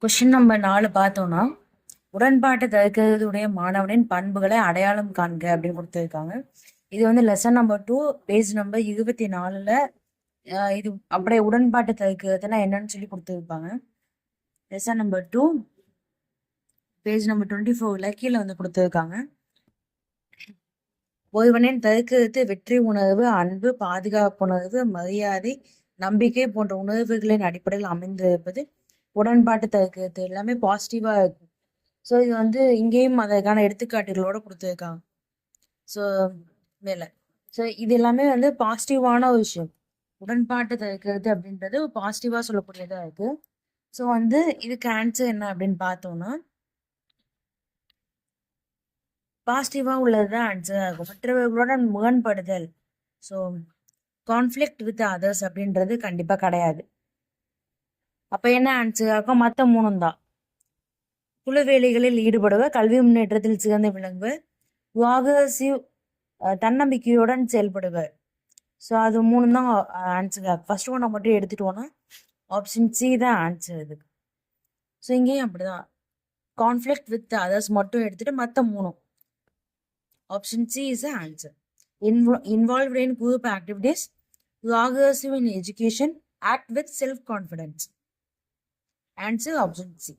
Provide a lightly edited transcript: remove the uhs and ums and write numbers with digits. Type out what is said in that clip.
Question number 4 பார்த்தோம்னா, உடன்பாட்டை தவிர்க்கிறதுடைய மாணவனின் பண்புகளை அடையாளம் காண்க அப்படின்னு கொடுத்துருக்காங்க. இது வந்து லெசன் நம்பர் 2 பேஜ் நம்பர் 24ல இது அப்படியே உடன்பாட்டை தவிர்க்கிறதுனா என்னன்னு சொல்லி கொடுத்துருப்பாங்க. லெசன் நம்பர் 2 பேஜ் நம்பர் 24ல கீழே வந்து கொடுத்துருக்காங்க. ஒருவனின் தவிர்க்கிறது வெற்றி உணர்வு, அன்பு, பாதுகாப்புணர்வு, மரியாதை, நம்பிக்கை போன்ற உணர்வுகளின் அடிப்படையில் அமைந்திருப்பது உடன்பாட்டு தவிர்க்கிறது எல்லாமே பாசிட்டிவா இருக்கும். ஸோ இது வந்து இங்கேயும் அதற்கான எடுத்துக்காட்டுகளோட கொடுத்துருக்காங்க. ஸோ மேலே ஸோ இது எல்லாமே வந்து பாசிட்டிவான ஒரு விஷயம். உடன்பாட்டு தவிர்க்கிறது அப்படின்றது பாசிட்டிவா சொல்லக்கூடியதா இருக்கு. ஸோ வந்து இதுக்கு ஆன்சர் என்ன அப்படின்னு பார்த்தோம்னா, பாசிட்டிவா உள்ளதுதான் ஆன்சர் ஆகும். மற்றவர்களுடன் முரண்படுதல், ஸோ கான்ஃப்ளிக்ட் வித் அதர்ஸ் அப்படின்றது கண்டிப்பா கிடையாது. அப்ப என்ன ஆன்சர் ஆகும்? மற்ற மூணும் தான். குழு வேலைகளில் ஈடுபடுவர், கல்வி முன்னேற்றத்தில் சிறந்து விளங்குவர், வாகசிவ் தன்னம்பிக்கையுடன் செயல்படுவர். ஸோ அது மூணு தான் ஆன்சர். ஃபர்ஸ்ட் ஒன்றை மட்டும் எடுத்துட்டோம்னா ஆப்ஷன் சி தான் ஆன்சர் இதுக்கு. ஸோ இங்கேயும் அப்படிதான், கான்ஃப்ளிக்ட் வித் அதர்ஸ் மட்டும் எடுத்துட்டு மற்ற மூணும். Option C is answer. Involved in group activities, progressive in education, act with self-confidence. Answer option C.